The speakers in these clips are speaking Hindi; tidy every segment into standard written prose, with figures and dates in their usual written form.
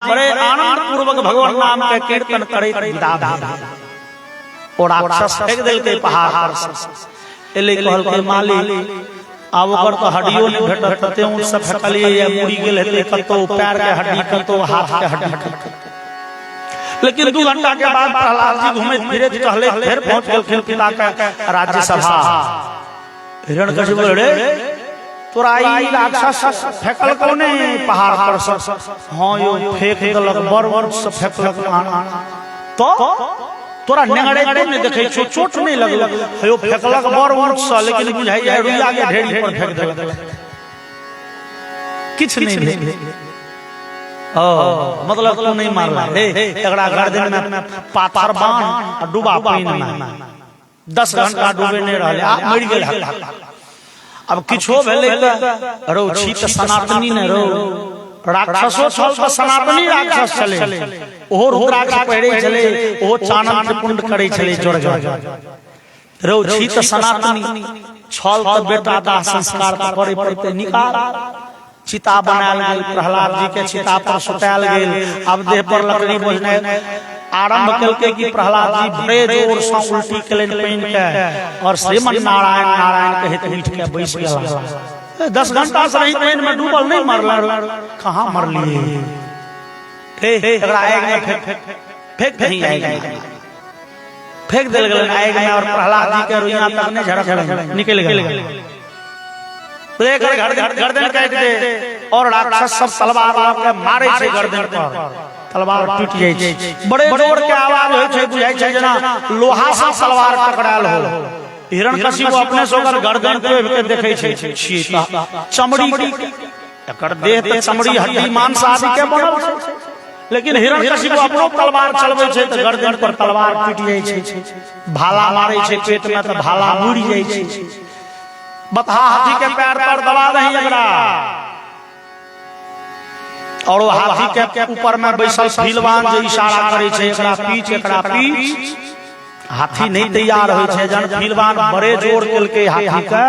बड़े आनंद पूर्वक भगवान नाम के कीर्तन करे विदा भेल और राक्षस फेंक देल के पहाड़ पर। एले कहल के मालिक आब ओकर तो हड्डियो नहीं भेटत तते उन सब फेकलिए या मुड़ी गेल हेते कतो पैर के हड्डी कतो हाथ के हड्डी। लेकिन 2 घंटा के बाद प्रहलाद जी घूमे फिरे टहले फिर पहुंच गेल पिता के राज्यसभा। हिरण्यकशिपु रे तोरा ई राक्षस फेकल कोने पहाड़ पर से? हां यो फेंक देलक बड़ से फेकलक तो तोरा नेगड़े कोने देखे छो चोट नहीं लगल यो फेकलक बड़ से, लेकिन बुझाई जाय रुइया के ढेरी पर फेंक देलक किछ नहीं भेल। मतलब तो नहीं मारला हे एकरा गर्दन में पाथर बांध डूबा पानी में 10 घंटा डूबे नहीं रहले आ मर गेल। अब किछो भेले त रो छी त सनातनी ने रो राक्षसो छल त सनातनी राक्षस चले ओहो रुद्राक्ष पहिरे चले ओहो चानन कुंड करे चले जोड़ रो छी त सनातनी छल त बेटा दाह संस्कार करे पड़ते निकाल। चिता बनाल गेल प्रहलाद जी के चिता पर सुताल गेल। अब देह पर लकड़ी बोझने आरंभ कलके कि प्रहलाद जी बड़े जोर से उल्टी कलेन पेन के और श्रीमन नारायण नारायण कहत उठ के बैस गेला। 10 घंटा से रही पेन में डूबल नहीं मरला कहां मरलिए हे एकरा आग में फेंक नहीं आएगा फेंक देल गेल आग में और प्रहलाद जी के रुइया तक ने झड़क निकल गेल। गर्दन काट दे और राक्षस सब तलवार के मारे छे गर्दन पर तलवार टूट जाय छे। बड़े जोर के आवाज होय छे बुझाय छे जना लोहा से तलवार टकराल हो। हिरण्यकशिपु अपने सोकर गर्दन पे देखे छे छिता चमड़ी एकर देह त चमड़ी हड्डी मांस आदि के बनल छे, लेकिन हिरण्यकशिपु अपनो तलवार चलबै छे त गर्दन पर तलवार टूट जाय छे। भाला मारे छे पेट में त भाला मुड़ी जाय छे। बता हाथी के पैर पर दबा नहीं एकरा और वो हाथी के ऊपर में बैसल पहलवान जो इशारा करे छे एकरा पीछ हाथी नहीं तैयार होय छे। जन पहलवान बड़े जोर के हाथी के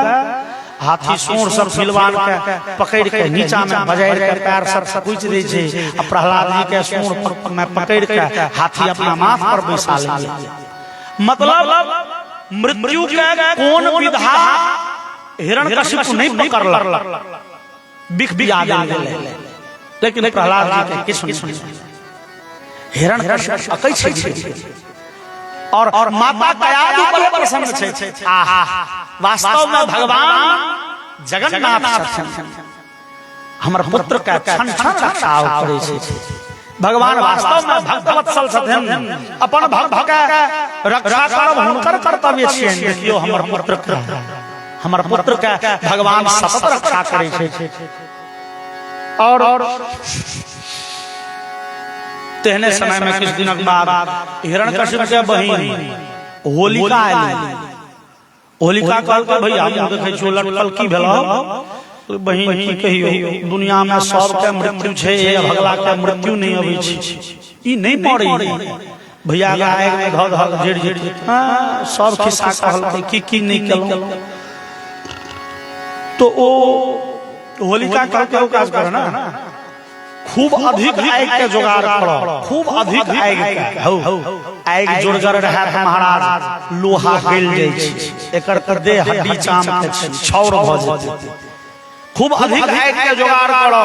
हाथी सूंड सब पहलवान के पकड़ के नीचा में बजाय के पैर सब कुछ दे छे। प्रहलाद जी के सूंड में पकड़ के हाथी अपना माथ पर बैसा ले। मतलब मृत्यु के कौन विधा हिरण्यकशिपु नहीं पकड़ला बिख बिया गेल। लेकिन प्रहलाद जी के किछ नहीं हिरण्यकशिपु अकै छे और माता कयादि पर प्रसन्न छे। आहा वास्तव में भगवान जगन्नाथ छथि हमर पुत्र का क्षण क्षण रक्षा करे छे। भगवान वास्तव में भक्तवत्सल छथिन अपन भक्त के रक्षा करब हुनकर कर्तव्य छियनि। देखियो हमर पुत्र का भगवान सतत रक्षा करे छे। और तेहने समय में कुछ दिनक बाद हिरण्यकशिपु के बहिन होलिका आइली। होलिका कहल के भैया हम देखे छो लटकल की भेल बहिन की कहियो दुनिया में सब के मृत्यु छे भगला के मृत्यु नहीं अबै छे ई नहीं पड़े भैया के आग में धो धो जेड़ जेड़ सब खिस्सा कहल की नहीं केलो तो ओ होलिका कह के काज करे ना खूब अधिक आग के जुगाड़ करो खूब अधिक आग जोड़गर रहे महाराज लोहा गल जाय छै एकर तर दे हड्डी चाम के छौर भ जेतै खूब अधिक आग के जुगाड़ करो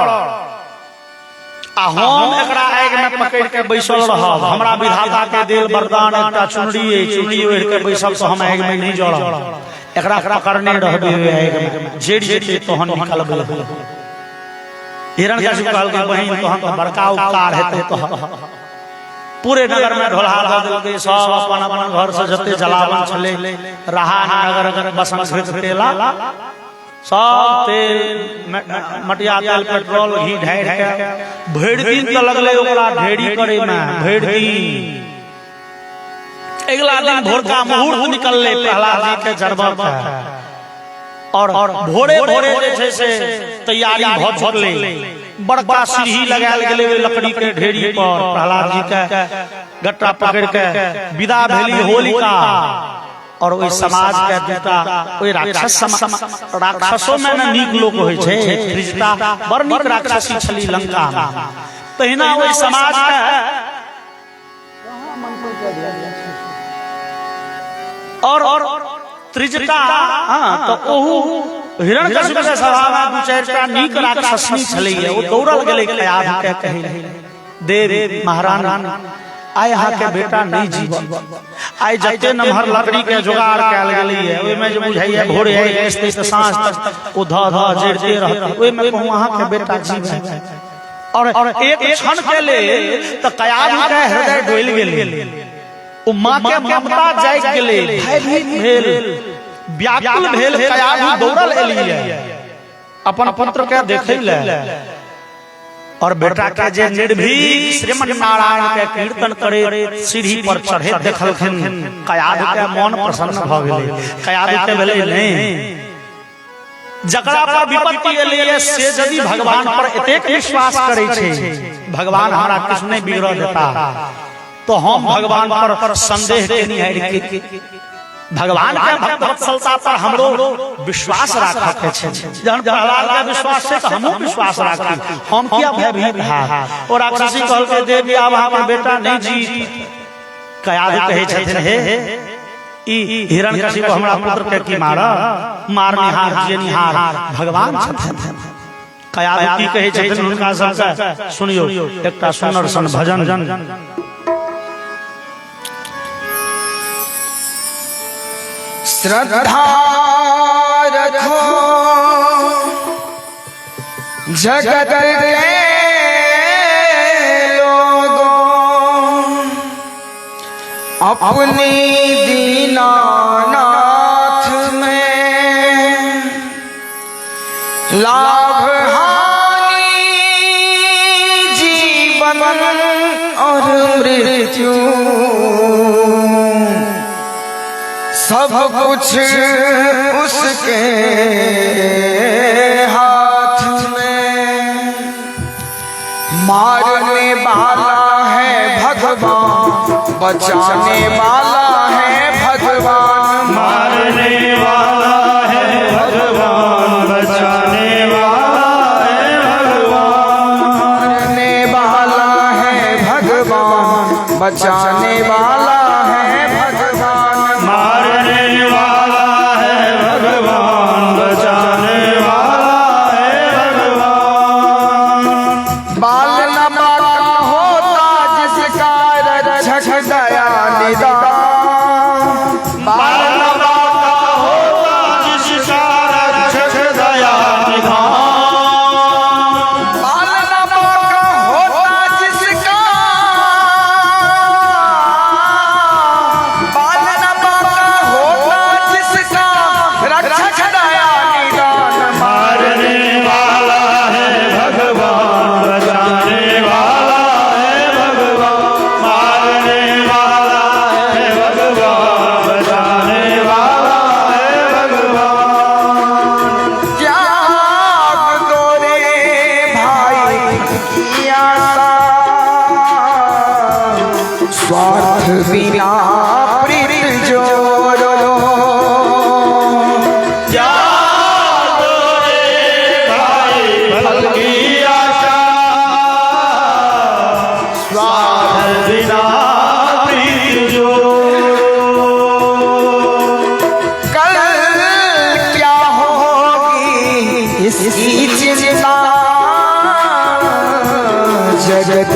आ हम एकरा आग में पकड़ के बैसल रहब हमरा विधाता के देल वरदान एकटा चुनरी ओढ़ के बैसल तो हम आग में नहीं जड़ब एकरा पकड़ने रहबे आग में जेड़ जेड़ तोहन निकलबे। हिरण्यकशिपु कहल के बहिन तोहन तो बड़का उपकार हेतै तो पूरे नगर में ढोलहार भ देलकै सब अपन अपन घर से जते जलावन छले रहा नगर बसन घृत तेला सब तेल मटिया तेल पेट्रोल घी ढार के भर दिन त लगले ओकरा ढेरी करे में भर दिन। अगला दिन भोरका मुहूर्त निकलले प्रहलाद जी के जरबा और भोरे भोरे जे छै से तैयारी भ चुकले बड़का सीढ़ी लगायल गेले लकड़ी के ढेरी पर प्रहलाद जी के गट्टा पकड़ के विदा भेली होलिका और ओइ समाज के दूटा ओइ राक्षसों में न नीक लोक होय छै त्रिजटा बड़ नीक राक्षसी छली लंका में तहिना वही समाज का और त्रिजटा तो ओहू हिरण्यकशिपु के सभावा दू चारिटा नीक राक्षसनी छलैया ओ दौड़ल गेलै कयाध के कहै देव महारानी आय अहाँ के बेटा नहीं जीवन आय जते नमहर लकड़ी के जुगाड़ कैल गेलै है ओइ में जे बुझाइए भोरे ऐसे से सांझ तक ओ ध ध जड़ते रहत ओइ में कहूं अहाँ के बेटा जीवन और एक क्षण के लेल त कयाध के हृदय डोल गेलै ओ मां के ममता जाग गेलै भयभीत भेल व्याकुल भेल कयाध दौड़ल एलियै अपन पुत्र के देखै ले और बेटा के जे निर्भीक श्रीमन नारायण के कीर्तन करे सीढ़ी पर चढ़े देखलखिन कयाध के मन प्रसन्न भ गेलै कयाध के भेलै नहीं जकरा पर विपत्ति एलियै से यदि भगवान पर एतेक विश्वास करे छै भगवान हमरा किछु नहीं बिगड़ देता तो हम भगवान पर संदेह के नहीं के भगवान के भक्त वत्सलता पर हमरो विश्वास राखा के छै जहन प्रहलाद के विश्वास छै त हमहु विश्वास राखी हम किया भयभीत है और राक्षसी कहल के देवी आब हमर बेटा नहीं जी कयाध कहै छथिन हे ई हिरण्यकशिपु हमरा पुत्र के की मारनिहार जेनिहार भगवान छथिन कयाध की कहै छथिन हुनका सबके सुनियो एकटा सुंदर सन भजन श्रद्धा रखो जगत के लोगों अपनी दीनानाथ में लाभ हानि जीवन और मृत्यु सब कुछ उसके हाथ में मारने वाला है भगवान बचाने वाला है भगवान मारने वाला है भगवान बचाने वाला है भगवान मारने वाला है भगवान बचाने वाला है भगवान मारने वाला है भगवान बचाने वाला है भगवान बाल न बाका होता जिसका रक्षक दया निदान बाल न बाका होता जिसका रक्षक दया निधान बाल न बाका होता जिसका बाल न बाका होता जिसका रक्षक दया निदान मारने वाला है भगवान बचाने वाला है भगवान मारने वाला है भगवान बचाने वाला है भगवान त्याग गोरे भाई की आशा स्वार्थ बिना प्रीत जोड़ो फल की आशा स्वार्थ बिना प्रीत जोड़ो कल क्या होगी इसकी चिंता जगत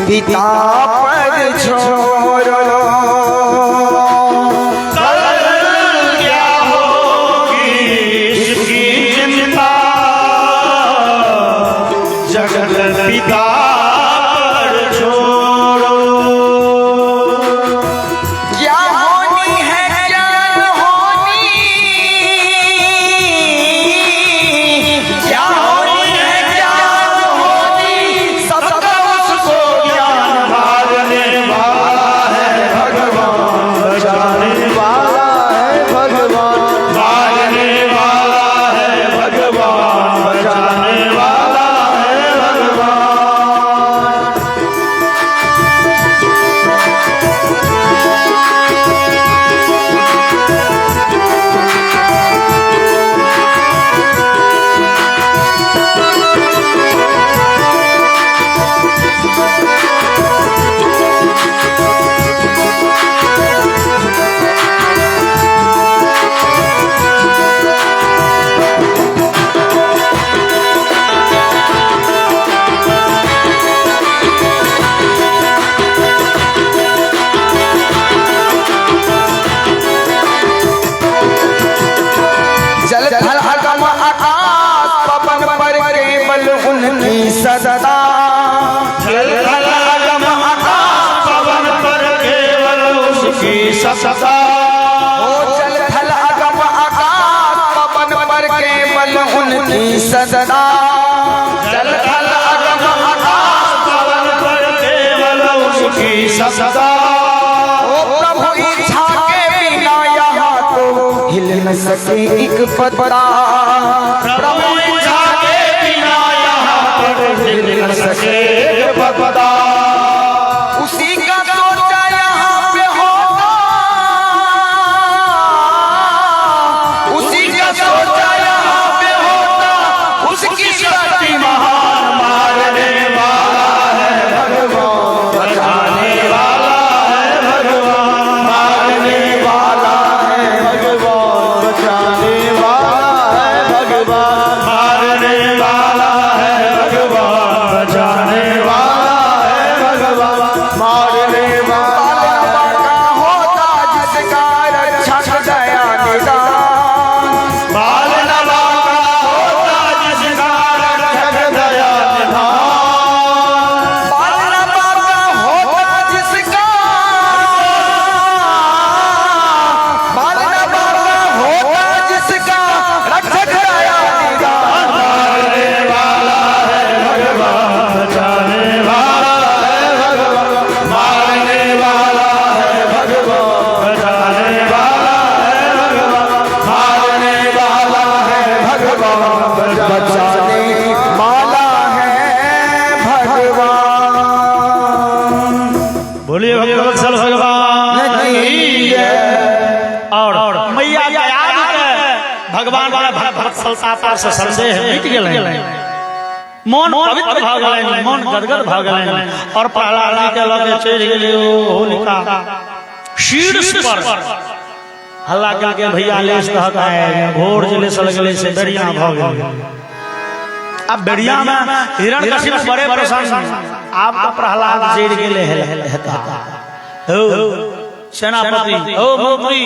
पिता पर छोड़ो कल क्या होगी इसकी चिंता जगत पिता पर छोड़ो क्या होनी है जान होनी क्या होनी है जान होनी सबका उसको ज्ञान मारने वाला है भगवान सदा ओ जल थल अगम आकाश पवन पर केवल उनकी सदा जल थल अगम आकाश पवन पर केवल उनकी सदा ओ प्रभु इच्छा के बिना यहाँ तो हिल न सके एक पत्ता प्रभु इच्छा के बिना यहाँ पर हिल न सके एक पत्ता उसी का सोचा यहाँ पे होगा उसी का सोचा यहाँ पे होगा उसकी शक्ति महान मारने वाला है भगवान बचाने वाला है भगवान मारने वाला है भगवान बचाने वाला है भगवान मारने वाला है भगवान बचाने वाला है भगवान मारने वाला का होता जिसका रक्षक दया निदान बाल नवा होता जिसका रक्षक दया निधान बालनवा का होता जिसका बालनवा का होता जिसका रक्षक दया निदान मारने वाला है भगवान बचाने वाला है भगवान मारने वाला है भगवान बचाने वाला है भगवान मारने वाला है भगवान बचाने वाला है भगवान बोलिए भगवत्सल भगवान की जय। और मैया याद है भगवान वाला भगवत्सलता से संदेह मिट गेलै मन पवित्र भ गेलै मन गदगद भ गेलै और प्रहलाद जी के लगे चढ़ गेलै ओ होलिका शीर्ष पर हल्ला करके भैया ले कहत है घोर जिले सल गेलै से बेड़िया भ गेलै अब बेड़िया में हिरण्यकशिपु बड़े प्रसन्न आप प्रहलाद जड़ गेले हेता हो सेनापति ओ मंत्री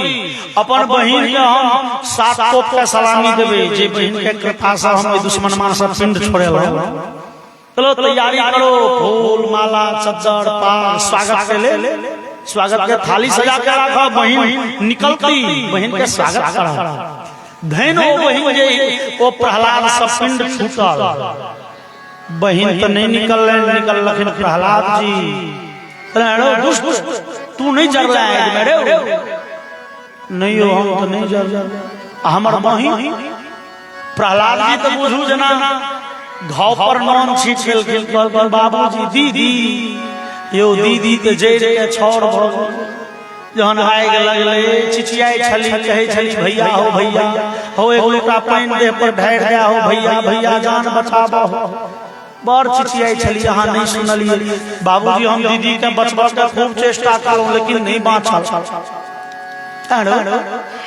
अपन बहिन के हम 7 तोप के सलामी देबे जे बहिन के कृपा से हम दुश्मन मान सब पिंड छोड़ेलो चलो तैयारी करो फूल माला चद्दर पान स्वागत के ले स्वागत के थाली सजा के रखो बहिन निकलती बहिन के स्वागत करो धैन ओ बहिन जे ओ प्रहलाद सब पिंड छूटल बहिन तो नहीं निकल लखिन प्रहलाद जी दुष्ट तू नहीं जर रहा है मेरे नहीं हो हम तो नहीं जर हमर बहिन प्रहलाद जी तो बुझू जना घाव पर नॉन छीट गेल कहल बाबूजी दीदी यो दीदी के जड़ के छोड़ भ जहन आए लगले चिचियाई छली कहे छली भैया हो एक लोटा पानी देह पर ढार गया हो भैया भैया जान बचाबो बड़ चिचियाई छली अहाँ नहीं सुनलिए बाबूजी हम दीदी के बचबा के खूब चेष्टा करो लेकिन नहीं बाँचल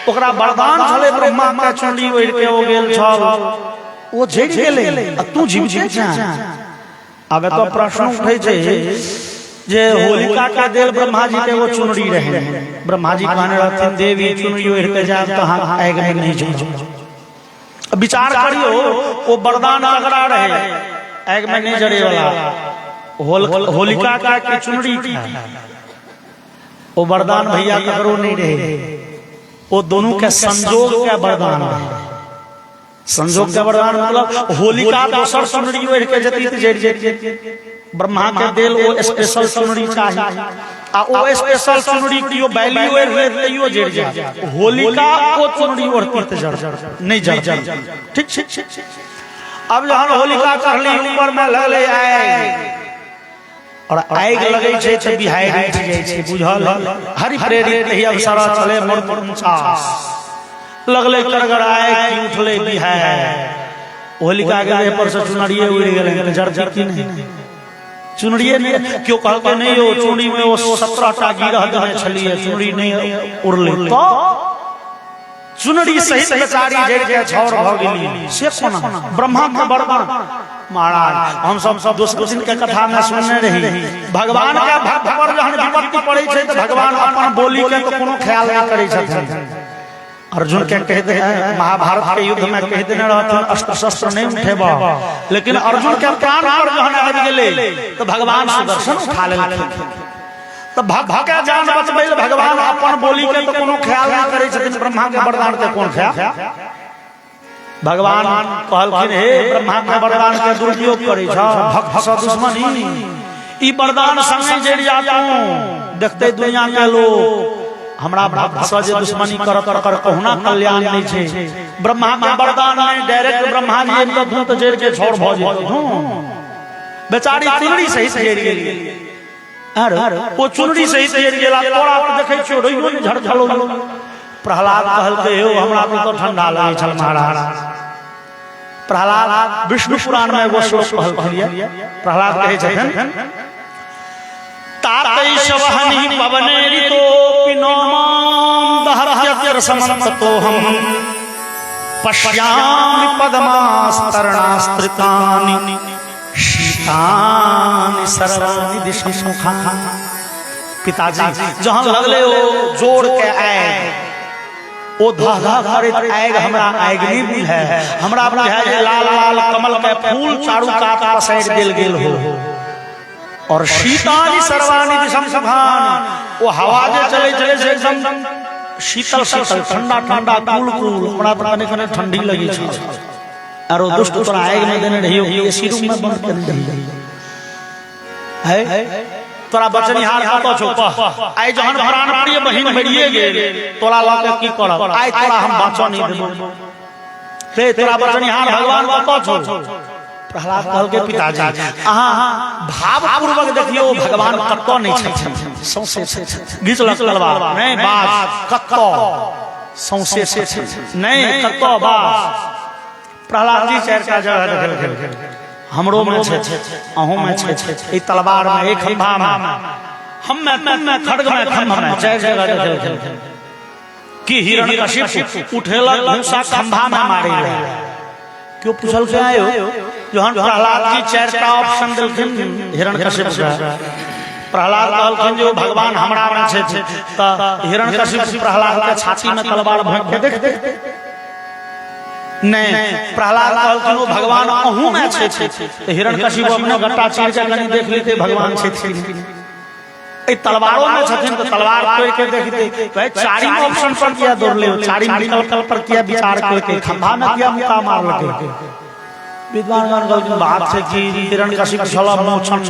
ओकरा वरदान छले ब्रह्मा के चंडी ओढ़ के ओ गेल छल ओ जड़ गेले तू जीव जा अब तो प्रश्न उठे छे जे होलिका का देल ब्रह्मा जी के वो चुनरी रहे ब्रह्मा जी कहने रहथिन देवी चुनरी ओढ़ के जाब तो हम आग में नहीं जाओ विचार करियो वो वरदान तगड़ा रहे आग में नहीं जड़े वाला होलिका का चुनरी वो वरदान भैया करो नहीं रहे वो दोनों के संजोग का वरदान रहे संजोग का वरदान मतलब होलिका दोसर चुनरी ओढ़ के जती जड़ ब्रह्मा के देल वो स्पेशल चुनरी चाहिए आ वो स्पेशल चुनरी की वो वैल्यू है तैयो जड़ जा होलिका वो चुनरी ओढ़ती त जड़ नहीं जड़ ठीक ठीक अब जहां होलिका चढ़ली ऊपर में लगले आए और आग लगे छे त बिहार उठ जाय छे बुझल हरि प्रेरित रही अवसर चले मोर मुंचास लगले करगर आए की उठले बिहार होलिका के पर से चुनरिए उड़ गेले जड़ की नहीं चुनरिए नहीं क्यों कह के नहीं हो चुनरी में वो 17टा गिरह देने छलिए चुनरी नहीं उड़ले तो चुनरी सहित बेचारी जड़ के छोड़ भ गेली से कोना ब्रह्मा के वरदान महाराज हम सब दोस्त दिन के कथा में सुनने रही भगवान के भक्त पर जहन विपत्ति पड़े छे तो भगवान अपन बोली के तो कोनो ख्याल नहीं करे छथिन अर्जुन के कहते हैं महाभारत के युद्ध में कहते रहथिन अस्त्र शस्त्र नहीं उठेबा लेकिन अर्जुन के प्राण पर जहन आबि गेले तो भगवान सुदर्शन उठा लेलखिन तो भगके जान बचबैल भगवान अपन बोली के तो कोनो ख्याल ना करे छथिन। ब्रह्मा के वरदान के कोन ख्याल? भगवान कहलखिन हे ब्रह्मा के वरदान के दुरुपयोग करे छ, भक्त स दुश्मनी ई वरदान संगे जड़ जातू। देखते दुनिया के लोग हमरा भक्त स जे दुश्मनी कर कहुना कल्याण नहीं छे। ब्रह्मा के वरदान में डायरेक्ट ब्रह्मा जी एक तो जड़ के छोड़ भ जेतू। बेचारी चुनरी सहित जड़ गेली। अरे वो चुनरी सहित जड़ गेला। तोरा देखे छियो रोइयो ने झड़झड़ो। प्रहलाद कहलके हो हमरा तो ठंडा लागे छल महाराज। प्रहलाद विष्णु पुराण में वो श्लोक कहलखिन। प्रहलाद कहे छथिन तातै शवहनि पवने ऋतो पिनोमां दहर्यत्र समन्ततो हम पश्यामि पद्मास्तरणास्त्रितानि शीतानि सर्वाणि दिशमुखानि। पिताजी जहां लगले हो जोड़ के आए ओ धाधा करे आएग हमरा आएग नहीं बुझे। हमरा बुझे जे लाल लाल कमल के फूल चारू कात पसैर देल गेल हो। और शीतानि सर्वाणि दिशमुखानि ओ हवा जे चले चले से एकदम शीतल शीतल ठंडा ठंडा कूल कूल। हमरा कने कने ठंडी लगी छ। अरो दुष्ट तोरा आएग में देने रहियो एसी रूम में बंद कर दी है। तोरा बचनिहार कतो छो कह। आइ जहन प्राण प्रिय बहिन मरिए गेल तोरा लाके की करब? आइ तोरा हम बाँचो नहीं देबो। ते तोरा बचनिहार भगवान कतो छो? प्रहलाद कहल के पिताजी अहाँ भाव पूर्वक देखियो भगवान कतो नहीं छथिन। सौसे घिचलक तलवार नहीं बात कतो सौसे नहीं कतो बात। प्रहलाद जी चार का जगह देखल हमरो में छे अहू में छे। ई तलवार में एक खंभा में हम में खड्ग में खंभा में चार जगह देखल कि हिरण्यकशिप उठेलक भूसा खंभा में मारे। क्यों पूछल के आयो? जहन प्रहलाद जी चार का ऑप्शन देलखिन हिरण्यकशिप का। प्रहलाद कहलखिन जो भगवान हमरा में छे त हिरण्यकशिप प्रहलाद के छाती में तलवार भोंक के देख नहीं। प्रहलाद कहलखिन भगवान अहू में छे तो हिरण्यकशिप अपने गट्टा चीर के कनी देख लेते भगवान छथिन। ए तलवारों में छथिन तो तलवार तोड़ के देखते। भाई चारी ऑप्शन पर किया दौड़ ले, चारी विकल्प पर किया विचार करके खंभा में किया मुका मार लगे। विद्वान गण बात है कि हिरण्यकशिप छला मोचन।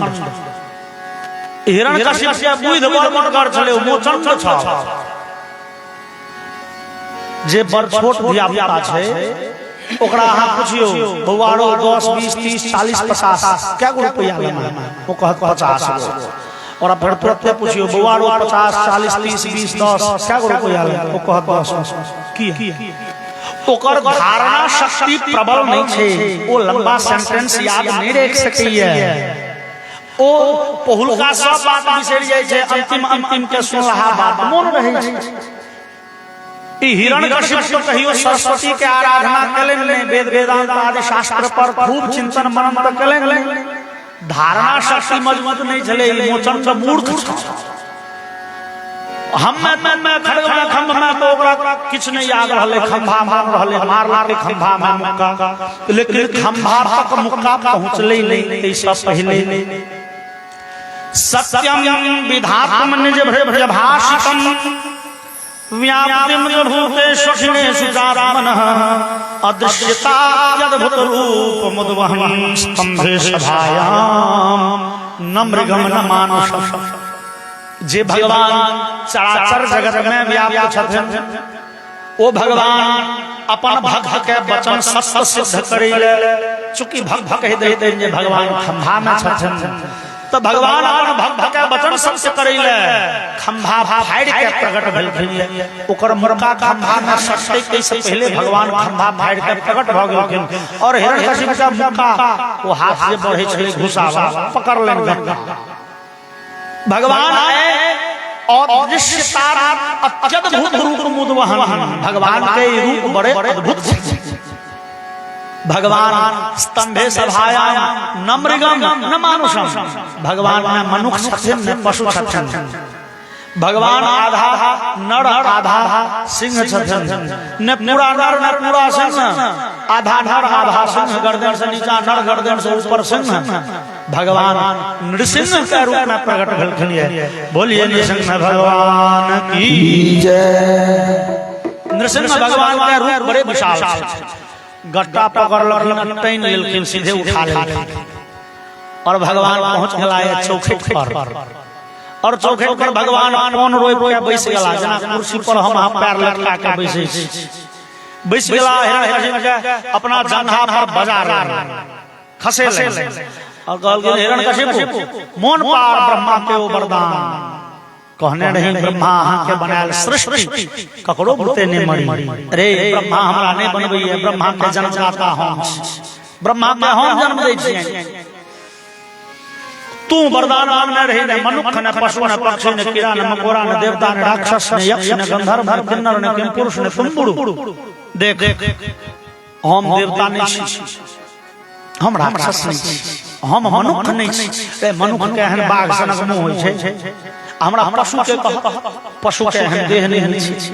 हिरण्यकशिप के बुध बड़ मोटगर छले मोचन छ। जे बड़ छोट धिया छै ओकरा अहाँ पूछियो बौआरो 10 20 30 40 50 क्या गो रुपया लेना वो कहत 50 और फिर तुरंत पूछियो बौआरो 50 40 30 20 10 क्या गो रुपया लेना वो कहत 10 की ओकर धारणा शक्ति प्रबल नहीं छे। वो लंबा सेंटेंस याद नहीं रख सकैया। ओ पहुलका सब बात बिसर जाय छै। अंतिम के सुनलहा बात मोन रहै छै। हिरण्यकशिप तो कहियो सरस्वती के आराधना करें वेद वेदांत आदि शास्त्र पर खूब चिंतन मनन करें। धारणा शक्ति मजबूत नहीं चले। मोचन का मूर्ख हम में खड़ग में खंभ में तो ओकरा किछ नहीं याद रहले। खंभा मार रहले मार लाके खंभा में मुक्का, लेकिन खंभा तक मुक्का पहुंचले नहीं। ऐसा पहले सत्यम विधातम निज भाषितम व्याप्तिम भूतेषु चारामनः अदृश्यता यद्भुत रूप मुद्वहं स्तंभे सभायां न मृगम न मानुषम। जे भगवान चराचर जगत में व्याप्त छथिन ओ भगवान अपन भक्त के वचन सत्य सिद्ध करेले। चूंकि भक्त कह देते जे भगवान खंभा में छथिन तो भगवान अपन भक्त के वचन सत्य करेले। खंभा फाड़ के प्रकट भेलखिन। ओकर मुर्गा खंभा में सटै के से पहले भगवान खंभा फाड़ के प्रकट भ गेलखिन। और हिरण्यकशिप का मुक्का वो हाथ से बढ़े छले घुसावा पकड़ लेन। भगवान आए और दृश्यता अत्यद्भुत रूप मुद्वहन। भगवान के रूप बड़े अद्भुत। भगवान स्तंभे सभायां न मृगम न मानुषम। भगवान में मनुष्य छथिन न पशु छथिन। भगवान आधा नर आधा सिंह छथिन। न पूरा नर न पूरा सिंह आधा नर आधा सिंह, गर्दन से नीचा नर, गर्दन से ऊपर सिंह, भगवान नृसिंह के रूप में प्रकट भेलखिन। बोलिए नृसिंह भगवान की जय। नृसिंह भगवान के रूप बड़े विशाल, गट्टा पकड़ टैन लेलखिन, सीधे उठा लेलखिन और भगवान पहुंच गया चौखट पर। और चौखट पर भगवान कौन रोय रोय बैस गया, जना कुर्सी पर हम पैर लटका के बैसे बैस गया। हिरण्यकशिपु के अपना जंघा पर बजा रहा खसे ले और कहल हिरण्यकशिपु मोन पार ब्रह्मा के ओ वरदान कहने नहीं, ब्रह्मा के बनायल सृष्टि ककरो बुते ने मरी। अरे ब्रह्मा हमरा नहीं बनबई है, ब्रह्मा के जन्मदाता हम, ब्रह्मा के हम जन्म दै छियै। तू वरदान मांगने रही ने मनुष्य ने, पशु ने, पक्षी ने, कीड़ा ने, मकोड़ा ने, देवता ने, राक्षस ने, यक्ष ने, गंधर्व ने, किन्नर ने, किंपुरुष ने, तुम्बुरु। देख हम देवता नहीं, हम राक्षस नहीं, हम मनुष्य नहीं। मनुष्य के एहन बाघ सनक मुंह होय छै, हमरा पशु के पशु के एहन देह नहीं छै।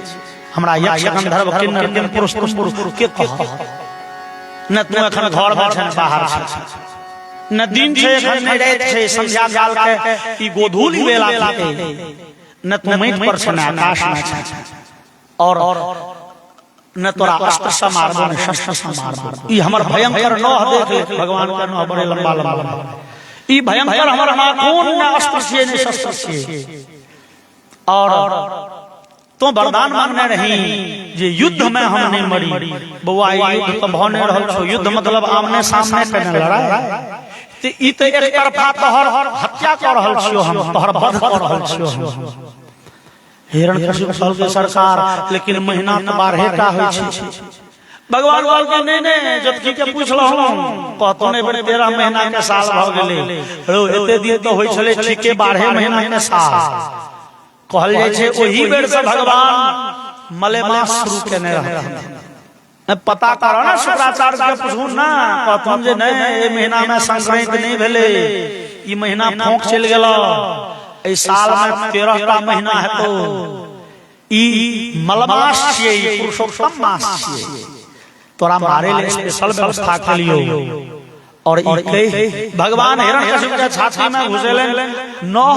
हमरा यक्ष गंधर्व किन्नर किंपुरुष तुम्बुरु के कह न तू एखन घर में छै बाहर छै, न दिन छै एखन नै रात छै, संध्या काल के ई गोधूली बेला छै, न तू माटि पर छै न आकाश में छै, और न तोरा अस्त्र से मारबो न शस्त्र से मारबो। ई हमर भयंकर नौह देख ले, भगवान का नौह बड़े लंबा लंबा, ई भयंकर हमर नाखून न अस्त्र छियै न शस्त्र छियै। और तो वरदान मांगने रही जे युद्ध में हम नहीं मरी। बउआ युद्ध तो भने रहल छो, युद्ध मतलब आमने सामने पे न लड़ाई, ई तो एक तरफा तोहर हत्या कर रहल छियो, हम तोहर वध कर रहल छियो हम। हिरण्यकशिपु कहल के सरकार लेकिन महीना तो 12 का होय छै। भगवान कहल के नहीं नहीं, जबकि के पूछलो हम कहतो नहीं बड़े 13 महीना के साल भ गेले, रो एते दिन तो होय छले ठीके 12 महीना के साल कहल जाय छै। ओही बेर से भगवान मलेमास शुरू केने रहथिन। पता करो ना शुक्राचार्य के पूछू ना, कहतो जे नहीं ए महीना में संक्रांति नहीं भेले, ई महीना फोंक चल गेलो, ए साल में 13 का महीना है, तो ई मलमास छियै, पुरुषोत्तम मास छियै, तोरा मारे ले स्पेशल व्यवस्था कलियो। और ई कह भगवान हिरण्यकशिपु के छाती में घुसेले 9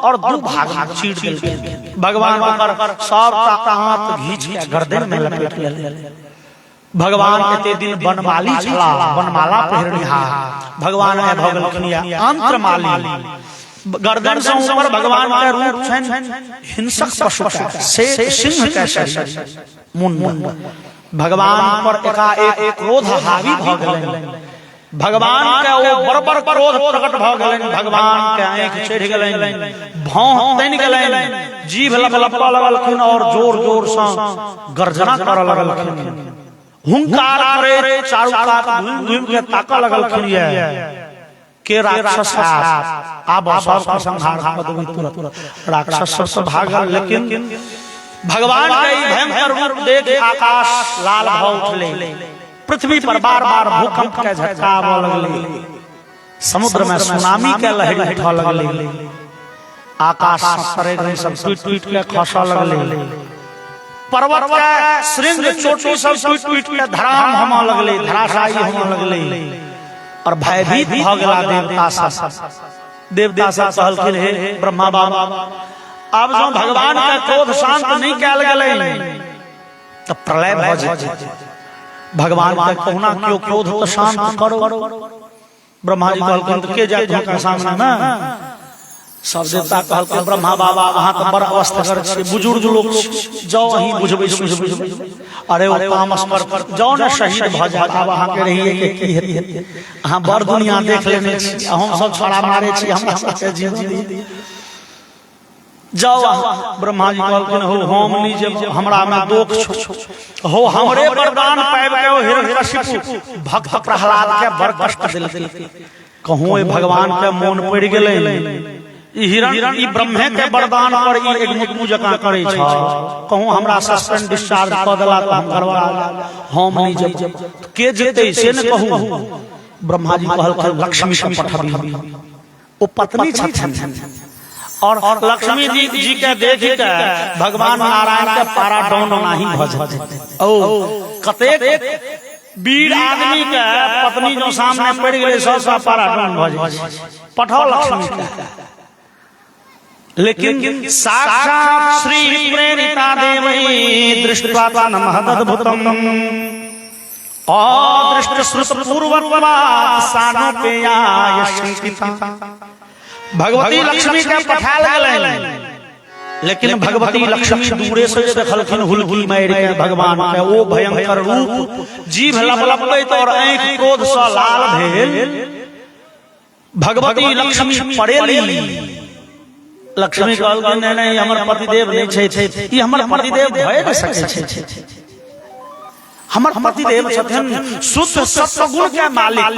और 2 भाग में चीर देलकै। भगवान ओकर सब हाथ घींच के गर्दन में लपेट लेले। भगवान एते दिन बनमाली छला, बनमाला पहिरनिहार भगवान में भऽ गेलखिन अंतरमाली। गर्दन से ऊपर भगवान के रूप छनि हिंसक पशु के, शेर सिंह के शरीर मुंड। भगवान पर एकाएक क्रोध हावी भऽ गेलनि, भगवान के ओ बरबर क्रोध प्रकट भऽ गेलनि, भगवान के आंखि चढ़ि गेलनि, भौं तनि गेलनि, जीभ लपलपा लगलखिन और जोर जोर से गर्जना करऽ लगलखिन, हुंकार करे चारू कात घूम घूम के ताकऽ लगलखिन। ये के राक्षस आब सब संहार कऽ देबै तुरंत। राक्षस सब से भागल, लेकिन भगवान के भयंकर रूप देख आकाश लाल भऽ उठले, पृथ्वी पर बार बार भूकंप के झटका आबऽ लगले, समुद्र में सुनामी के लहरी उठऽ लगले, आकाश सरेगन सब टूट टूट के खसऽ लगले, पर्वत के श्रृंग चोटी सब टूट टूट के धराम होमऽ लगले, धराशायी होमऽ लगले, और भयभीत भऽ गेला देवता सब। देवता सब कहलखिन हे ब्रह्मा बाबा, अब जो भगवान के क्रोध शांत नहीं कैल गेलै तो प्रलय भऽ जेतै। भगवान के कहना क्यों क्रोध तो शांत करो। ब्रह्मा जी कहलखिन के जाय तुमका सामने में। सब देवता कहलखिन ब्रह्मा बाबा अहाँ तो बड़ अवस्था कर छी, बुजुर्ग लोग जाओ अहीं बुझबै। अरे ओ तामस पर जाओ ने शहीद भ जात, आब अहाँ के रहिए के की हेतै, अहाँ बड़ दुनिया देख लेने छी, हम सब छोड़ा मारे छी, हमरा सबके जीवन दी जाओ। ब्रह्मा जी कहलखिन हो हम नहीं जब हमरा में दोष हो, हमरे वरदान पाबि के ओ हिरण्यकशिपु भक्त प्रहलाद के बड़ कष्ट देलकै। कहूँ ए भगवान के मोन पड़ि गेलै, ई हिरण ई ब्रह्मे के वरदान पर ई एक मुतमु जकां करै छ, कहूँ हमरा सस्पेंड डिस्चार्ज क देला तो हम करवा हम नहीं जब के जेतै से न कहूँ। ब्रह्मा जी कहलखिन लक्ष्मी के पठबी, ओ पत्नी छथिन, और लक्ष्मी जी के देख के भगवान नारायण के पारा डाउन नहीं भ जेतै। ओ कतेक वीर आदमी के पत्नी जो सामने पड़ गए सौ पराक्रम भज पठाओ लक्ष्मी का। लेकिन साक्षात श्री प्रेरिता देवी दृष्ट्वा तन्न महदद्भुतम् अदृष्ट श्रुत पूर्वत्वात् सानुपेयाय शंकिता। भगवती लक्ष्मी के पठाल गए, लेकिन भगवती लक्ष्मी दूरे से देखलखिन हुलहुल मार के भगवान के ओ भयंकर रूप, जीभ लपलपैत और आंख क्रोध से लाल भेल। भगवती लक्ष्मी पड़ेली। लक्ष्मी कहलखिन नहीं हमर पतिदेव नहीं छै, ई हमर पतिदेव भय न सकै छै। हमर पतिदेव छथिन शुद्ध सत्वगुण के मालिक।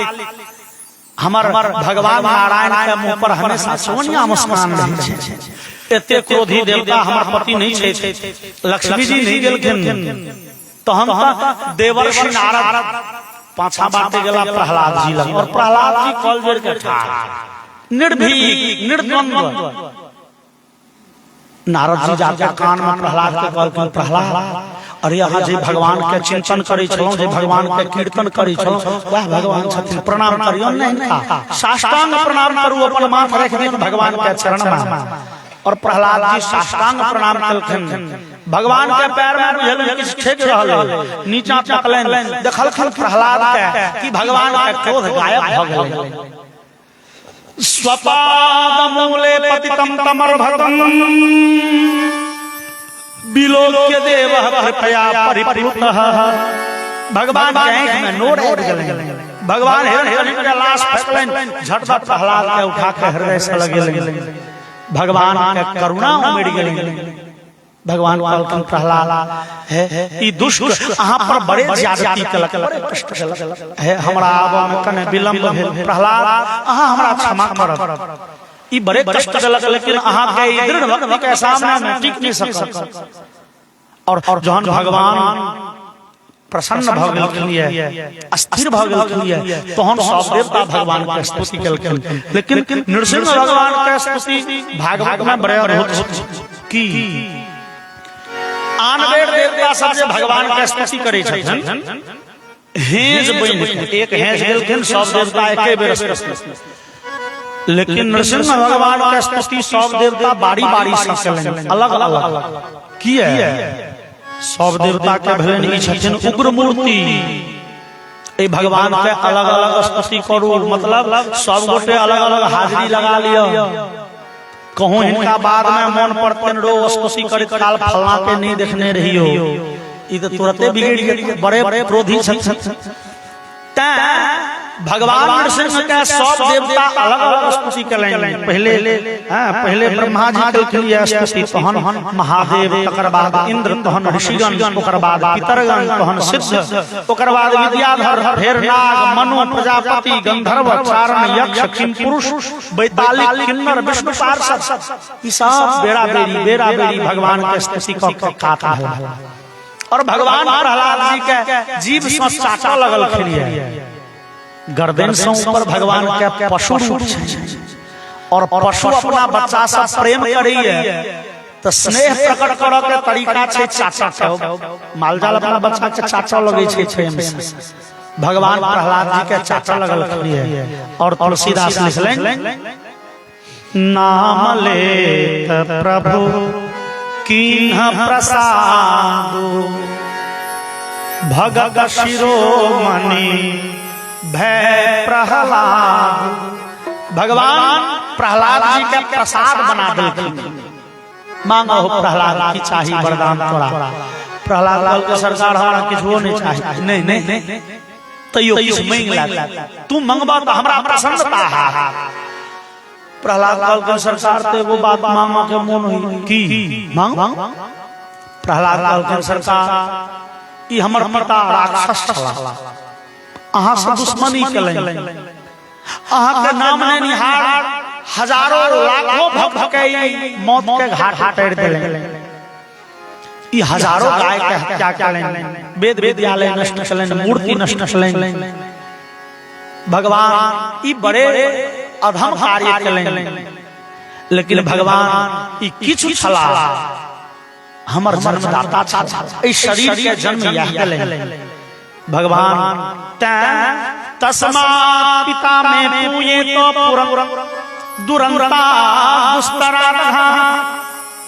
हमर भगवान नारायण के मुंह पर हमेशा सोनिया मुस्कान रहै छै। एते क्रोधी देवता हमर पति नहीं छै। लक्ष्मी जी नहीं गेलखिन तो हम देवर्षि नारद पाछा बाटे गेला प्रहलाद जी लग, और प्रहलाद जी कल जोड़ के ठाड़ निर्भीक निर्द्वंद्व। नारद जी जाके कान में प्रहलाद के कहलखिन प्रहलाद अरे यहाँ जे भगवान के चिंतन करै छलहुँ, जे भगवान के कीर्तन करै छलहुँ, वह भगवान छथिन, प्रणाम करियौ। नहीं साष्टांग प्रणाम करू, अपन माथ रख दियौ भगवान के चरण में। और प्रहलाद जी साष्टांग प्रणाम कलखिन। भगवान के पैर में बुझल किछ ठेक रहल, नीचा तकलैन, देखलखिन प्रहलाद के कि भगवान के क्रोध गायब भ गेलै। स्वपाद मूले पतितम तमर्भतम बिलोक्य देवः कृपया परिप्लुतः। भगवान के आंख में नोर आबि गेलै। भगवान हिरण्यकशिपु के लाश फेंकलैन, झटपट प्रहलाद के उठा के हृदय से लगेलैन। भगवान के करुणा उमड़ गेलै। भगवान कहलखिन प्रहलाद है ई दुष्ट अहाँ पर बड़े ज्यादती केलक, बड़े कष्ट केलक है, हमरा आबा में कने विलंब भेल। प्रहलाद अहाँ हमरा क्षमा करब, ई बड़े कष्ट केलक, लेकिन अहाँ के ई दृढ़ भक्ति के सामने में टिक नहीं सकत। और जहन भगवान प्रसन्न भ गेलखिन, अस्थिर भ गेलखिन, तहन सब देवता भगवान के स्तुति केलखिन। लेकिन नृसिंह भगवान के स्तुति भागवत में बड़े अद्भुत की। आन बेर देवता सब जे भगवान के स्तुति करै छथिन, हेज बनि एक हेज गेलखिन, सब देवता एके बेर स्तुति। लेकिन नृसिंह भगवान के स्तुति सब देवता बारी बारी से केलनि, अलग अलग। किया सब देवता के भेलनि ई छथिन उग्र मूर्ति। ए भगवान के अलग अलग स्तुति करू, मतलब सब गोटे अलग अलग हाजिरी लगा लियो। कहूँ इनका बाद में मन पड़तन रो स्तुति करे काल फलना के नहीं देखने रहियो, ई तो तुरंते बिगड़ गए, बड़े क्रोधी छथिन। भगवान नृसिंह के सब देवता अलग अलग स्तुति केलनि। पहले ब्रह्मा जी केलखिन स्तुति, तहन महादेव, तकर बाद इंद्र, तहन ऋषिगण, ओकर बाद पितरगण, तहन सिद्ध, ओकर बाद विद्याधर, फेर नाग, मनु, प्रजापति, गंधर्व, चारण, यक्ष, किंपुरुष, बैतालिक, किन्नर, विष्णु पार्षद, ई सब बेरा बेरी भगवान के स्तुति क काटा है। और भगवान प्रहलाद जी के जीभ से चाटा लगलखिन। गर्दन से ऊपर भगवान के पशु रूप छै, और पशु अपना बच्चा से प्रेम करैए तो स्नेह प्रकट करऽ के तरीका छै चाचा के। मालजाल अपना बच्चा के चाचा लगै छै प्रेम से, भगवान प्रहलाद जी के चाचा लगलखिन। और तुलसीदास लिखलनि, नाम लेत प्रभु कीन्ह प्रसाद, भगत शिरोमणि भय प्रहलाद। भगवान प्रहलाद जी के प्रसाद बना देलखिन। मांगो प्रहलाद की चाहिए वरदान तोरा। प्रहलाद के सरकार हमरा किछो नहीं चाहिए, नहीं तैयो किछ मांग ला, तू मंगबा तो हमरा प्रसन्नता है। प्रहलाद के सरकार ते वो बात मांगो के मन होई की मांग। प्रहलाद के सरकार ई हमर पिता राक्षस छला, अहाँ से दुश्मनी केलनि, अहाँ के नाम ने निहार हजारों लाखों भक्त के मौत के घाट उतार देलनि। ई हजारों गाय के हत्या केलनि, वेद विद्यालय नष्ट केलनि, मूर्ति नष्ट केलनि। भगवान ई बड़े अधम कार्य केलनि। लेकिन भगवान ई किछु छला, हमर जन्मदाता छला, ई शरीर के जन्म यह केलनि। भगवान तस्मा पिता में पूये तो दुरंता दुस्तरा रहा।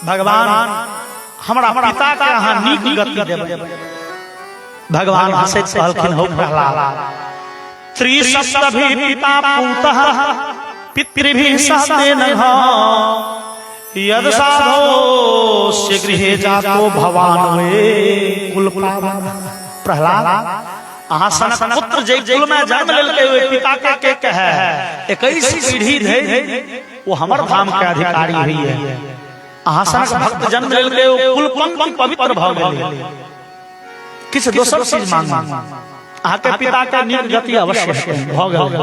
भगवान हमारा पिता के यहाँ नीक गति देव। भगवान हंसैत कहलखिन हो प्रहलाद त्रिसप्तभि पिता पूतः पितृभिः सहतेन यद साधोस्य गृहे जातो भवान वे कुलपावन। प्रहलाद अहाँ सनक पुत्र जे कुल में जन्म लेलकै ओइ पिता के कहे 21 पीढ़ी धरि वो हमर धाम के अधिकारी होइए। अहाँ सनक भक्त जन्म लेलकै ओ कुल पंक्ति पवित्र भ गेलै। किछ दोसर चीज मांग अहाँ के पिता के नीक गति अवश्य भ गेल।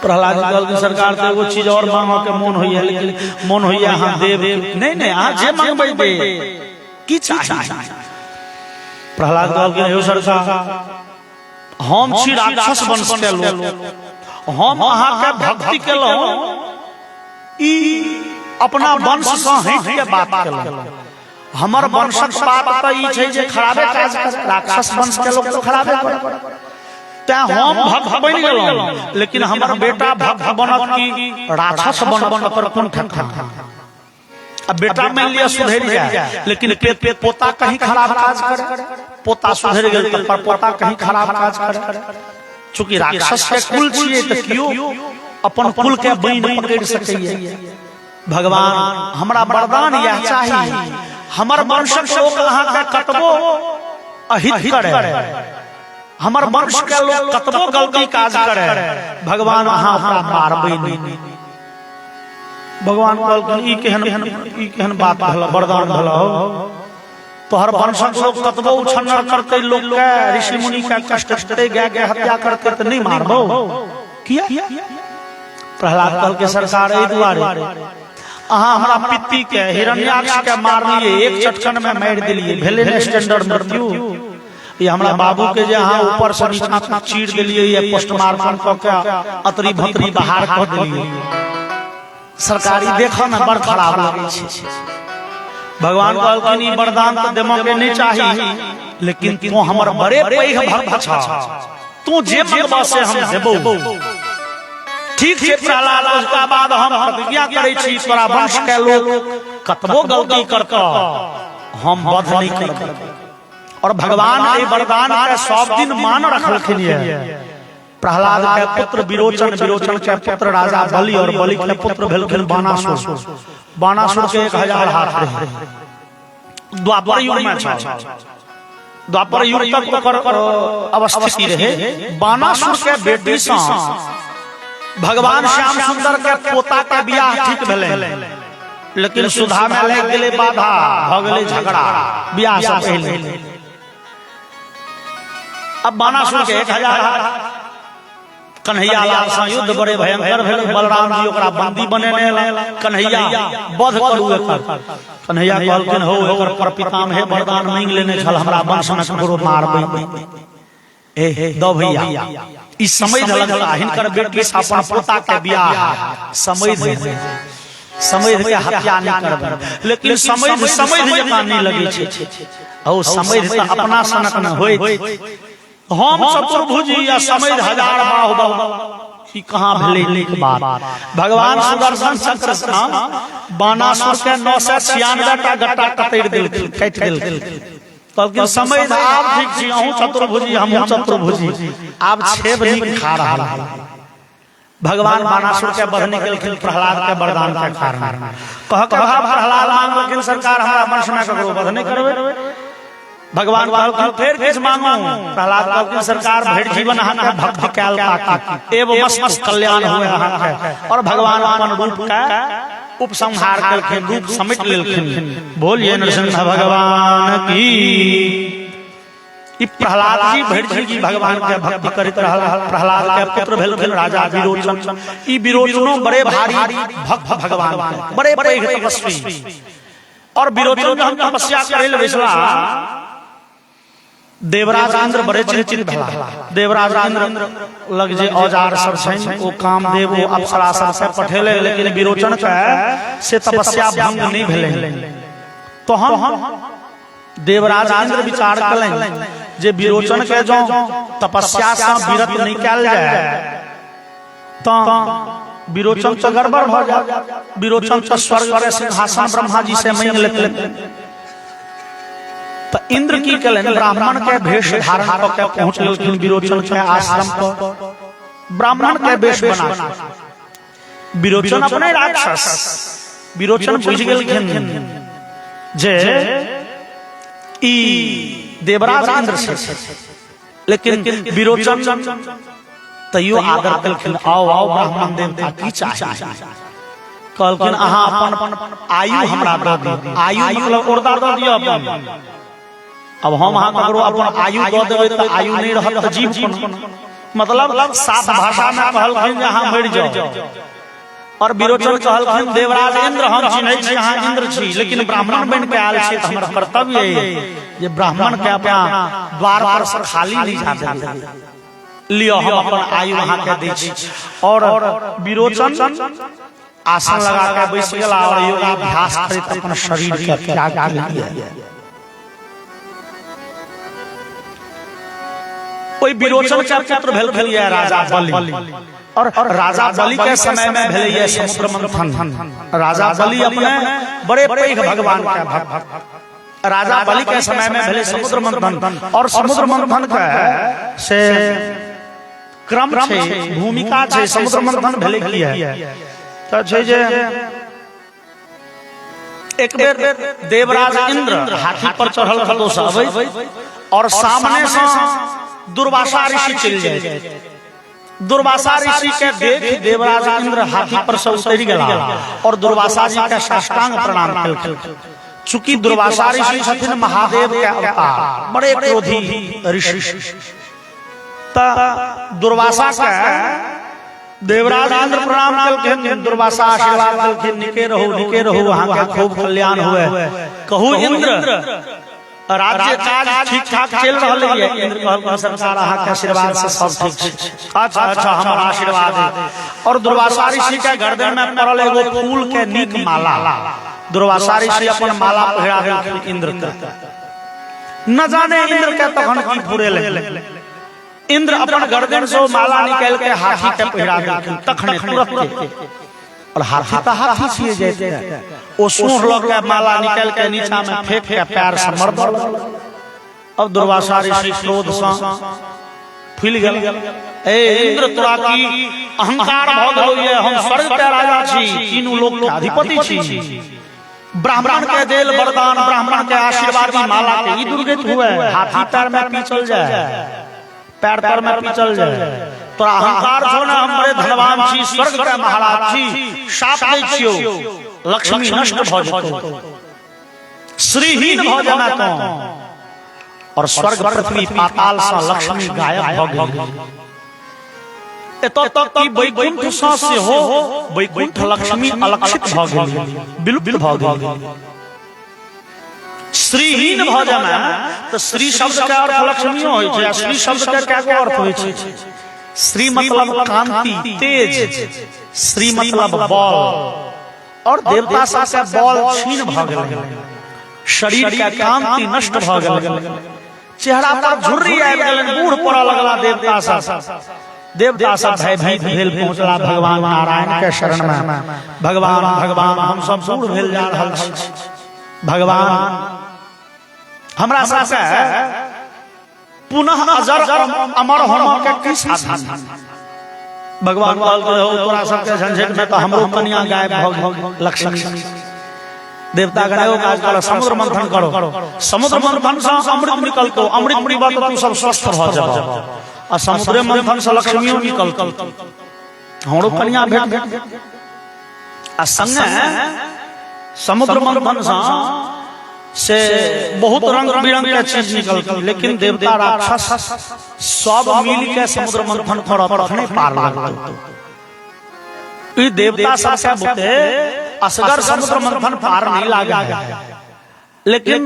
प्रहलाद कहलखिन सरकार से एगो चीज और मांगो के मोन होइए, लेकिन मोन होइए अहाँ देब नहीं नहीं अहाँ जे मांगबै दे की चाही। प्रहलाद कहलखिन हे सरकार हम छी राक्षस वंश के लोक, हम अहाँ के भक्ति केलहुं ई अपना वंश से हट के बात केलहुं। हमर वंशक बात त ई छै जे खराबे काज करे, राक्षस वंश के लोक तो खराबे करे। ते हम भक्त बन गेलहुं, लेकिन हमर बेटा भक्त बनत की राक्षस बनत पर कोन ठठा। अब बेटा मान लिया सुधर जाए, लेकिन पोता कहीं खराब काज करे, पोता सुधर गेल पर पोता कहीं खराब काज करे। चूंकि राक्षस के कुल छिए त कियो अपन कुल के बइन पकड़ सकैए। भगवान हमरा वरदान यह चाहिए, हमर वंशक लोक अहाँ के कतबो अहित करे, हमर वंश के लोग कतबो गलती काज करे, भगवान अहाँ हमरा मारबै नहीं। भगवान कहलखिन ई केहन बात भला वरदान भला हो। तोहर वंशक लोग कतबो उछन्नर करते, लोग के ऋषि मुनि के कष्ट देते, गाय के हत्या करते त नहीं मारबो किया। प्रहलाद कहलकै सरकार एहि दुआरे अहाँ हमरा पित्ती के हिरण्याक्ष के मारलिए, एक चटकन में मार दिलिए, भेले ने स्टैंडर्ड मृत्यु। ये हमरा बाबू के जे अहाँ ऊपर से नीचा तक चीर दिलिए, ये पोस्टमार्टम क के अतरी भतरी बाहर क दिलिए। सरकारी देखो ना बड़ खराब लागे छै। भगवान कहलखिन ई वरदान त देमो के नहीं चाहिए, लेकिन तू हमर बड़े पैघ भक्त छ, तू जे मंगबा से हम देबो। ठीक छै प्रहलाद, उसका बाद हम प्रतिज्ञा करै छी तोरा वंश के लोग कतबो गलती करके हम वध नहीं करब। और भगवान ए वरदान के सब दिन मान रखलखिन ये। प्रहलाद के पुत्र विरोचन, विरोचन के पुत्र राजा बलि, और बलि के पुत्र भेलखिन बाणासुर। बाणासुर के 1000 हाथ रहे। द्वापर युग में छ, द्वापर युग तक ओकर अवस्थिति रहे। बाणासुर के बेटी सँ भगवान श्याम सुंदर के पोता के बियाह ठीक भेलै, लेकिन सुधा में लग गेलै बाधा, भ गेलै झगड़ा बियाह से पहले। अब बाणासुर के 1000 कन्हैया लाल से युद्ध बड़े भयंकर भेल। बलराम जी ओकरा बंदी बनेने कन्हैया वध करू एकर। कन्हैया कहलखिन हो एकर परपिताम हे वरदान मांग लेने छल, हमरा वंश में ककरो मारबै ए दो भैया। ई समय लगल हिनकर बेटी से अपन पोता के बियाह समझ के हत्या नहीं करब, लेकिन समझ जकां नहीं लगे छै। ओ समझ त अपना सनक न होय, हम चतुर्भुजी या समझ 1000 बाहुबल ई कहां भेलै नीक बात। भगवान सुदर्शन चक्र से बाणासुर के 996 टा गट्टा कतैर देलखिन, काटि देलखिन। कहलखिन समझ आब ठीक छी, अहूँ चतुर्भुजी हमहूँ चतुर्भुजी, आब छेब नीक खा रहल। भगवान बाणासुर के बधने गेलखिन प्रहलाद के वरदान के कारण। प्रहलाद मांगलखिन सरकार हमरा वंश में ककरो वध नहीं करबै। भगवान कहलखिन फेर किछ मांगू। प्रहलाद कहलखिन सरकार भरि जीवन अहाँ के भक्ति कैल ताकि एवं मस्त कल्याण हुए अहाँ के। और भगवान अपन रूप के उपसंहार करके रूप समेट लेलखिन। बोलिए नरसिंह भगवान की। प्रहलाद जी भरि जी भगवान के भक्ति करैत रहल। प्रहलाद के पुत्र भेलखिन राजा विरोचन। ई विरोचनो बड़े भारी भक्त भगवान के, बड़े पैघ तपस्वी। और विरोचन जब तपस्या करे ले बैसला, देवराज इंद्र बड़े चिंतित भेला। देवराज इंद्र लग जे औजार सब छनि ओ कामदेव ओ अप्सरा सब से पठेले, लेकिन विरोचन के से तपस्या भंग नहीं भेलै। तो हम देवराज इंद्र विचार करें जे विरोचन के जो तपस्या से विरत निकाल जाए तो विरोचन तो गड़बड़ हो जाए। विरोचन तो स्वर्ग के सिंहासन ब्रह्मा जी से मांग लेते तो इंद्र की कलन ब्राह्मण के वेश धारण करके पहुंच गए विरोचन के आश्रम पर। ब्राह्मण के वेश बना विरोचन अपने राक्षस विरोचन बुझ गेलखिन जे ई देवराज इंद्र से, लेकिन विरोचन तैयो आदर कलखिन। आओ आओ ब्राह्मण देवता की चाहिए कहलखिन अहाँ अपन आयु हमरा दऽ दी। आयु मतलब ओरदा दऽ दियौ अपन। अब हम अहाँ ककरो अपन आयु दऽ देबै तऽ आयु नहीं रहत तऽ जीव कोन, मतलब साफ भाषा में कहलखिन जे अहाँ मरि जाओ। और विरोचन कहलखिन देवराज इंद्र हम चिन्है छी अहाँ इंद्र छी, लेकिन ब्राह्मण बन के आयल छी हमर कर्तव्य है जे ब्राह्मण के अपना द्वार पर से खाली ली जा लियो, हम अपन आयु अहाँ के दै छी। और विरोचन आसन लगा के बैस गेला और योगाभ्यास करैत अपन शरीर के त्याग केलक। ओई विरोचन के पुत्र भेलखिन राजा बलि। और राजा बलि के समय में भेलै समुद्र मंथन। राजा बलि अपने बड़े पैघ भगवान के भक्त। राजा बलि के समय में भेलै समुद्र मंथन। और समुद्र मंथन के से क्रम छै, भूमिका छै। समुद्र मंथन भेलै की है त छै जे एक बेर देवराज इंद्र हाथी पर चढ़ल खतो से अबै और सामने से दुर्वासा ऋषि चल जाए। दुर्वासा ऋषि के देख देवराज इंद्र हाथी पर से उतरि गेला और दुर्वासा जी के साष्टांग प्रणाम केलखिन। चूंकि दुर्वासा ऋषि छथिन महादेव के अवतार, बड़े क्रोधी ऋषि। त दुर्वासा के देवराज इंद्र प्रणाम केलखिन। दुर्वासा आशीर्वाद देलखिन निके रहू अहाँ के खूब कल्याण हुए। कहू इंद्र राज्य काज ठीक ठाक चल रहल है। इंद्र कहलखिन संसार अहाँ के आशीर्वाद से सब ठीक छै। अच्छा अच्छा हमर आशीर्वाद है। और दुर्वासा ऋषि के गर्दन में पड़ल एगो फूल के नीक माला। दुर्वासा ऋषि अपन माला पहिरा देलखिन इंद्र के। न जाने इंद्र के तखन की फुरेले। इंद्र अपन गर्दन से माला निकाल के हाथी के पहिरा देलखिन। तखने तुरंत और हाथी तो हाथी छिए जाते ओ सूंघ लग के माला निकाल के नीचा में फेंक के पैर से मर दल। अब दुर्वासा ऋषि क्रोध से फूल गेल। ए इंद्र तोरा की अहंकार भ गेलौ, हम स्वर्ग के राजा छी, तीनों लोक के अधिपति छी। ब्राह्मण के देल वरदान, ब्राह्मण के आशीर्वादी माला के ई दुर्गत हुए। हाथी पैर में पीचल जाए, पैर पर में पीचल जाए। तोरा अहंकार छौ ना, हम बड़े धनवान छी, स्वर्ग के महाराज छी, शाप दै छियौ लक्ष्मी नष्ट भ जेतौ, श्रीहीन भ जाना तो। और स्वर्ग पृथ्वी पाताल से लक्ष्मी गायब भ गेल। एतऽ तक कि वैकुंठ से हो वैकुंठ लक्ष्मी अलक्षित भ गेल, विलुप्त भ गेल। श्रीहीन भ जाना तो श्री शब्द के अर्थ लक्ष्मी होय छै। श्री शब्द के क्या अर्थ होय छै? श्री मतलब कांति, तेज। श्री मतलब बल। और देवता सब से बल छीन भ गेल, शरीर के कांति नष्ट भ गेल, चेहरा पर झुर्री आबि गेल, बूढ़ पड़ऽ लगला देवता सब। देवता सब भयभीत भेल, पहुंचला भगवान नारायण के शरण में। भगवान भगवान हम सब बूढ़ भेल जा रहल छी, भगवान हमरा साथे पुनः अजर अमर होना के की साधन? भगवान कहलकै हो तोरा सबके झंझट में तो हमरो कन्या गायब भ गेल लक्ष्मी। देवता गण एगो काज करो, समुद्र मंथन करो। समुद्र मंथन से अमृत निकलतो, अमृत पीबत तू सब स्वस्थ भ जाबो। आ समुद्र मंथन से लक्ष्मियों निकलतो, हमरो कन्या भेट। आ संगे समुद्र मंथन से बहुत रंग बिरंग के चीज निकलती, लेकिन देवता राक्षस सब मिल के समुद्र मंथन करत तखने पार लगतो। ई देवता सब के बुते असगर समुद्र मंथन पार नहीं लागे। लेकिन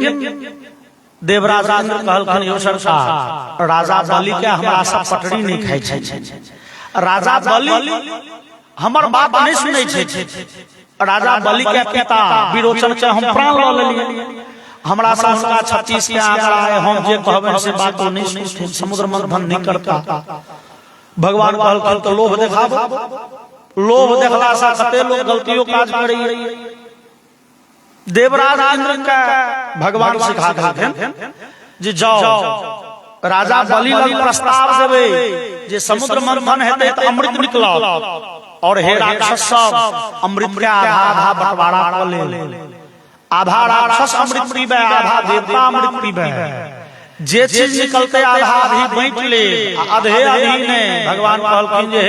देवराज इंद्र कहलखिन यो सरकार राजा बलि के हमरा सब पटरी नहीं खाइ छै। राजा बलि हमर बात नहीं सुनै छै। राजा बलि के पिता विरोचन के हम प्राण ल लेलिए। हमरा से उनका 36 के आंकड़ा है, हम जे कहबे से बात तो नहीं सुनते, समुद्र मंथन नहीं करता। भगवान कहलखिन तो लोभ देखाबो, लोभ देखला से कते लोग गलतियों काज करी। देवराज इंद्र का भगवान सिखा देलखिन जे जाओ राजा बलि लग प्रस्ताव देवे जे समुद्र मंथन हेतै त अमृत निकलौ, और हे राक्षस सब अमृत के आधा आधा बंटवारा क ले, आधा राक्षस अमृत पीबे, आधा देवता अमृत पीबे, जे चीज निकलते आधा आधी बांट ले, आधे आधी ने। भगवान कहलखिन जे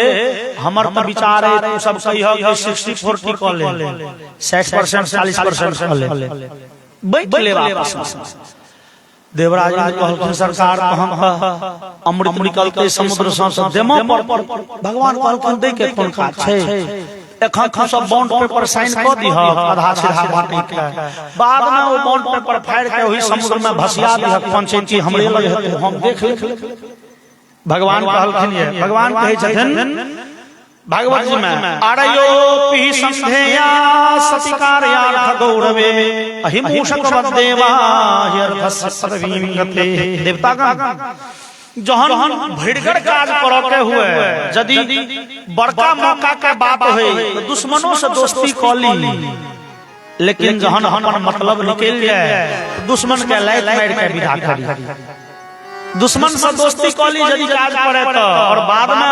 हमर त विचार है तू सब कहियो कि 60-40 क ले, 60% 40% क ले, बांट ले वापस। देवराज कहलखिन सरकार हम अमृत निकलते समुद्र से देमो पर। भगवान कहलखिन दे के कोन काज छै, एखन सब बॉन्ड पेपर साइन क दीह, आधा सीधा बांटे के, बाद में वो बॉन्ड पेपर फाड़ के वही समुद्र में भसिया दीह, पंचायती हमरे लग हेतै, हम देख ले। भगवान कहलखिन ये, भगवान कहै छथिन भागवत जी में अरयो पि संधेया सतिकार्यार्थ गौरवे अहिमूषक वदेवा यर्भस्य परवींगते। देवता का जहन भड़गड़ काज करे के हुए, यदि बड़का मौका के बात होए तो दुश्मनों से दोस्ती क ली, लेकिन जहन अपन मतलब निकल जाए दुश्मन के लात मार के विदा करी। दुश्मन से दोस्ती क ली यदि काज करे तो, और बाद में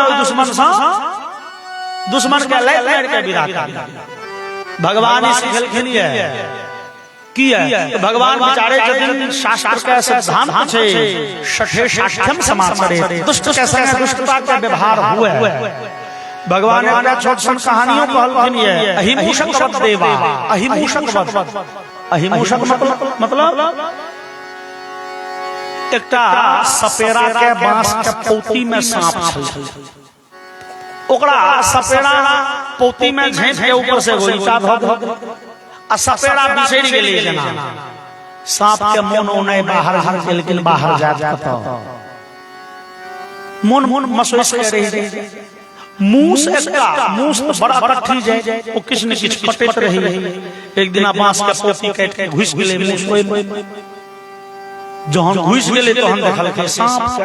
दुश्मन के लात मार के विदा करी। भगवान सिखलखिन ये की है, तो भगवान विचारे छथिन शास्त्र के सिद्धांत छै सठे साठ्यम समाचरे, दुष्ट के संग दुष्टता के व्यवहार हुए। भगवान ने छोट छोट कहानियों कहलखिन ये अहिमूषक वद देवा, अहिमूषक वद, अहिमूषक मतलब एकटा सपेरा के बांस के पौती में सांप छल, ओकरा सपेरा पौती में झेप के ऊपर से गोलीचा भ भ आ सपेरा बिसरि गेलै जेना, सांप के मन ओने बाहर हर गेल, लेकिन बाहर जात कत मन मसोस के रही। मूस एकटा मूस बड़ा बट्ठी जाय, ओ किछ ने किछ कटैत रही। एक दिन बांस के पौती काट के घुस गेलै मूस ओइ, जहन घुस गेलै तहन देखल के सांप से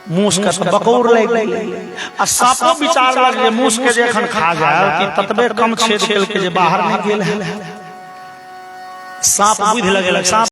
मूस के बकौर लग गेलै, आ सांपो विचार लग जे मूस के जे एखन खा जाए कि ततबे कम छेद के जे बाहर नहीं गेल है। सांप बुझि लगेलक, सांप